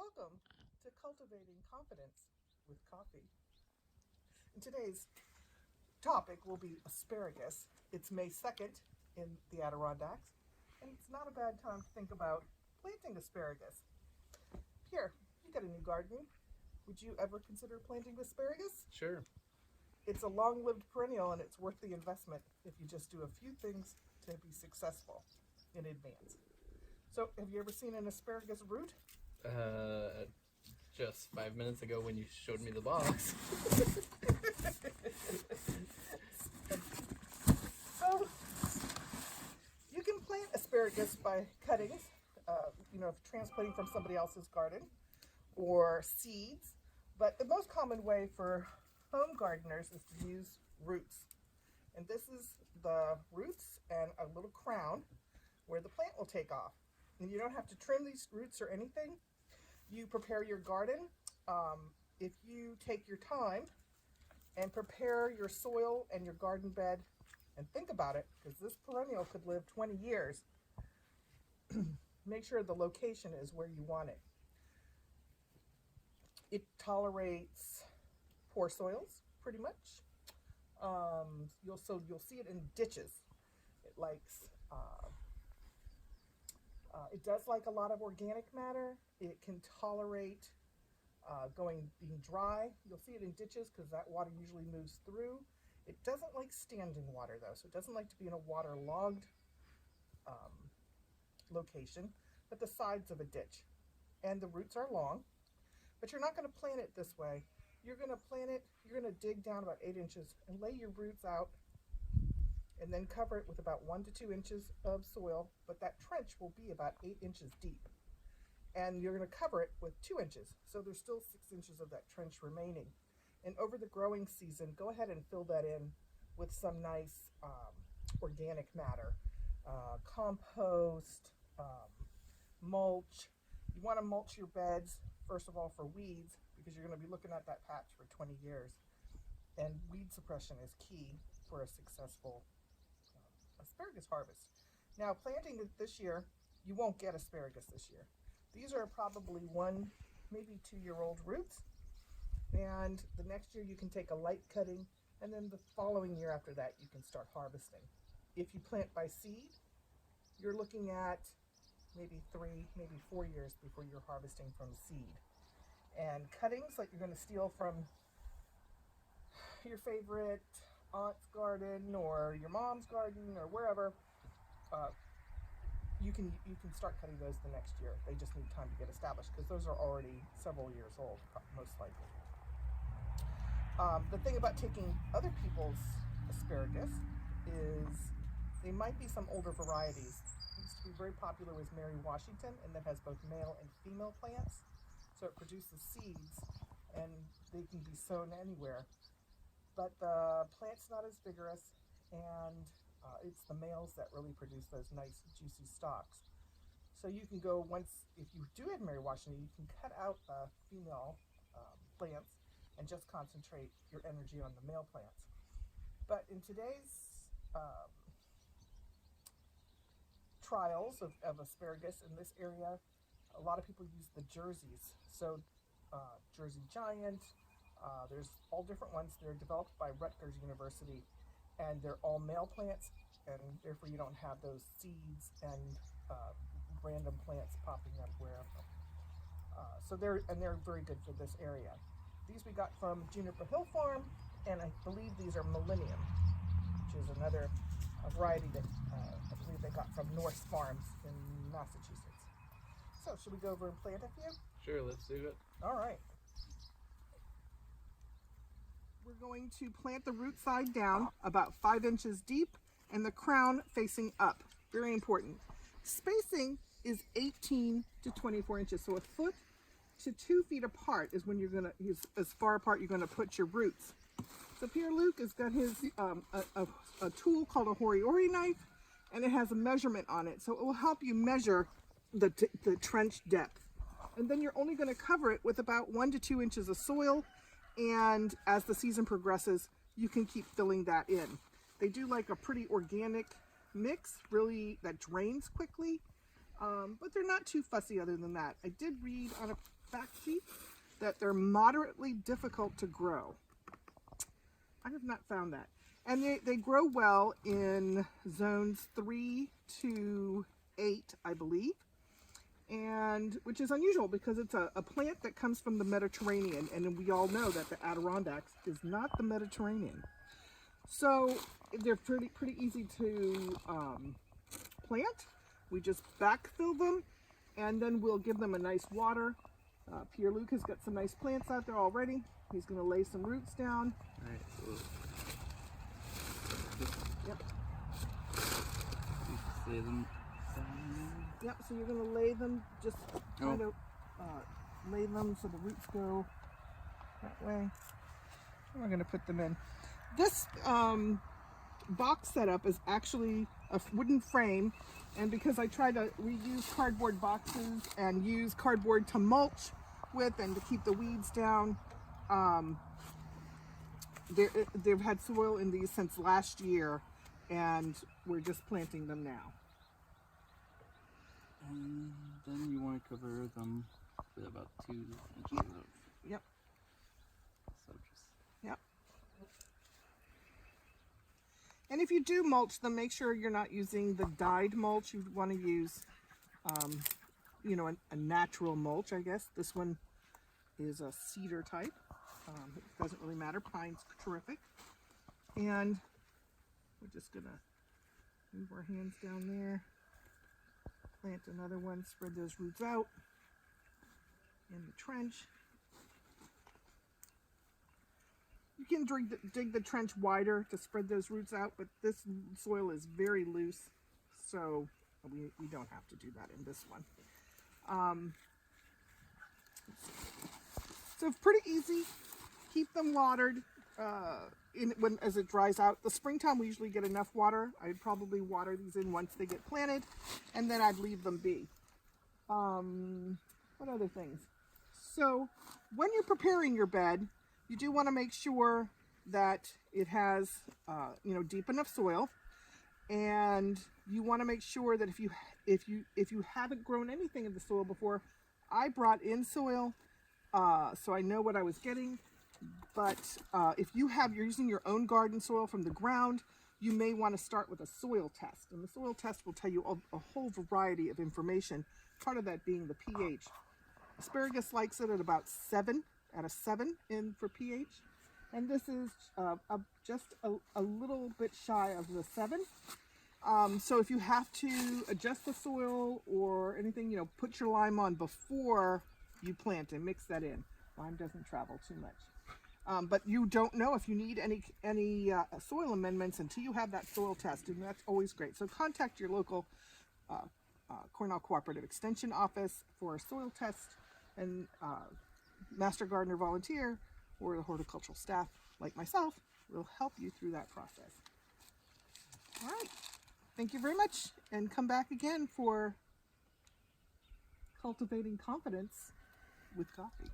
Welcome to Cultivating Confidence with Coffee. And today's topic will be asparagus. It's May 2nd in the Adirondacks, and it's not a bad time to think about planting asparagus. Pierre, you got a new garden. Would you ever consider planting asparagus? Sure. It's a long lived perennial and it's worth the investment if you just do a few things to be successful in advance. So, have you ever seen an asparagus root? Uh, just 5 minutes ago when you showed me the box. So, you can plant asparagus by cuttings, transplanting from somebody else's garden, or seeds. But the most common way for home gardeners is to use roots. And this is the roots and a little crown where the plant will take off. And you don't have to trim these roots or anything. You prepare your garden. If you take your time and prepare your soil and your garden bed and think about it, because this perennial could live 20 years, make sure the location is where you want it. It tolerates poor soils pretty much. You'll see it in ditches. It likes it does like a lot of organic matter. It can tolerate being dry. You'll see it in ditches because that water usually moves through. It doesn't like standing water though, so it doesn't like to be in a waterlogged location, but the sides of a ditch. And the roots are long, but you're not going to plant it this way. You're going to dig down about 8 inches and lay your roots out and then cover it with about 1 to 2 inches of soil, but that trench will be about 8 inches deep. And you're going to cover it with 2 inches, so there's still 6 inches of that trench remaining. And over the growing season, go ahead and fill that in with some nice organic matter, compost, mulch. You want to mulch your beds, first of all, for weeds, because you're going to be looking at that patch for 20 years. And weed suppression is key for a successful asparagus harvest. Now, planting it this year, you won't get asparagus this year. These are probably 1, maybe 2-year-old roots. And the next year you can take a light cutting, and then the following year after that you can start harvesting. If you plant by seed, you're looking at maybe 3, maybe 4 years before you're harvesting from seed. And cuttings, like you're going to steal from your favorite aunt's garden or your mom's garden or wherever, you can start cutting those the next year. They just need time to get established because those are already several years old, most likely. The thing about taking other people's asparagus is they might be some older varieties. It used to be very popular with Mary Washington, and that has both male and female plants. So it produces seeds, and they can be sown anywhere. But the plant's not as vigorous, and it's the males that really produce those nice juicy stalks. So you can go if you do have Mary Washington, you can cut out the female plants and just concentrate your energy on the male plants. But in today's trials of asparagus in this area, a lot of people use the jerseys. So Jersey Giant, there's all different ones. They're developed by Rutgers University, and they're all male plants, and therefore you don't have those seeds and random plants popping up wherever. So they're very good for this area. These we got from Juniper Hill Farm, and I believe these are Millennium, which is another variety that I believe they got from Norse Farms in Massachusetts. So should we go over and plant a few? Sure, let's do it. All right. We're going to plant the root side down about 5 inches deep and the crown facing up. Very important. Spacing is 18 to 24 inches. So 1 foot to 2 feet apart is when as far apart you're going to put your roots. So Pierre Luc has got his a tool called a hori-ori knife, and it has a measurement on it. So it will help you measure the trench depth. And then you're only going to cover it with about 1 to 2 inches of soil. And as the season progresses, you can keep filling that in. They do like a pretty organic mix, really, that drains quickly. But they're not too fussy other than that. I did read on a fact sheet that they're moderately difficult to grow. I have not found that. And they grow well in zones 3 to 8, I believe. And which is unusual because it's a plant that comes from the Mediterranean, and we all know that the Adirondacks is not the Mediterranean. So they're pretty easy to plant. We just backfill them, and then we'll give them a nice water. Pierre-Luc has got some nice plants out there already. He's going to lay some roots down. All right. So Yep. you say them. Yep, so you're going to lay them, just try to lay them so the roots go that way. And we're going to put them in. This box setup is actually a wooden frame, and because I try to reuse cardboard boxes and use cardboard to mulch with and to keep the weeds down, they've had soil in these since last year, and we're just planting them now. And then you want to cover them with about 2 inches of. Yep. So just. Yep. And if you do mulch them, make sure you're not using the dyed mulch. You want to use, you know, a natural mulch, I guess. This one is a cedar type. It doesn't really matter. Pine's terrific. And we're just going to move our hands down there. Plant another one, spread those roots out in the trench. You can dig the trench wider to spread those roots out, but this soil is very loose, so we don't have to do that in this one. So pretty easy. Keep them watered as it dries out. The springtime we usually get enough water. I'd probably water these in once they get planted, and then I'd leave them be. What other things? So when you're preparing your bed, you do want to make sure that it has, you know, deep enough soil, and you want to make sure that if you haven't grown anything in the soil before, I brought in soil, so I know what I was getting. But if you're using your own garden soil from the ground, you may want to start with a soil test, and the soil test will tell you a whole variety of information. Part of that being the pH. Asparagus likes it at about 7 out of 7 in for pH, and this is just a little bit shy of the 7. So if you have to adjust the soil or anything, you know, put your lime on before you plant and mix that in. Lime doesn't travel too much. But you don't know if you need any soil amendments until you have that soil test, and that's always great. So contact your local Cornell Cooperative Extension office for a soil test, and Master Gardener volunteer or the horticultural staff like myself will help you through that process. All right, thank you very much, and come back again for Cultivating Confidence with coffee.